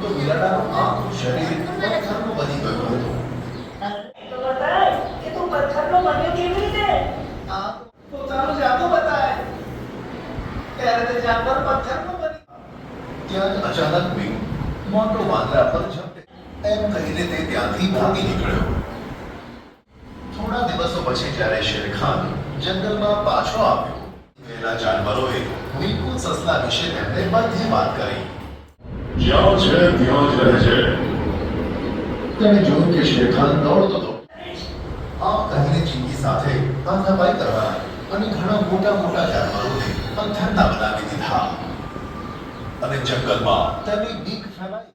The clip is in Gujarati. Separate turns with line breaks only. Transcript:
તો બિલાડાનું આખું શરીર પથ્થરનું બની ગયું હતું.
તો બતાય કે તું પથ્થરનો બન્યો કેવી રીતે?
આ પોતાનું જાદુ બતાય. ત્યારે તે જાનવર પથ્થરનો બની. ત્યાં જ અચાનક બી મોટો વાંદરા પર ઝપટે એમ કહીને તે ત્યાંથી ભાગી નીકળ્યો. થોડા દિવસો પછી જ્યારે શેરખાન જંગલમાં પાછો આવ્યો, પેલા જાનવરોએ બિલકુલ સસલા વિશે તેમને બધી વાત કરી.
જ્યાં છે ત્યાં જ રહેજે.
તેણે જોયું કે શેરખાન દોડતો હતો. આમ કહીને ચીંકી સાથે હાથાપાઈ કરવા અને ઘણા મોટા મોટા જાનવરોને પથ્થરના બનાવી દીધા અને જંગલમાં તેની બીક ફેલાઈ.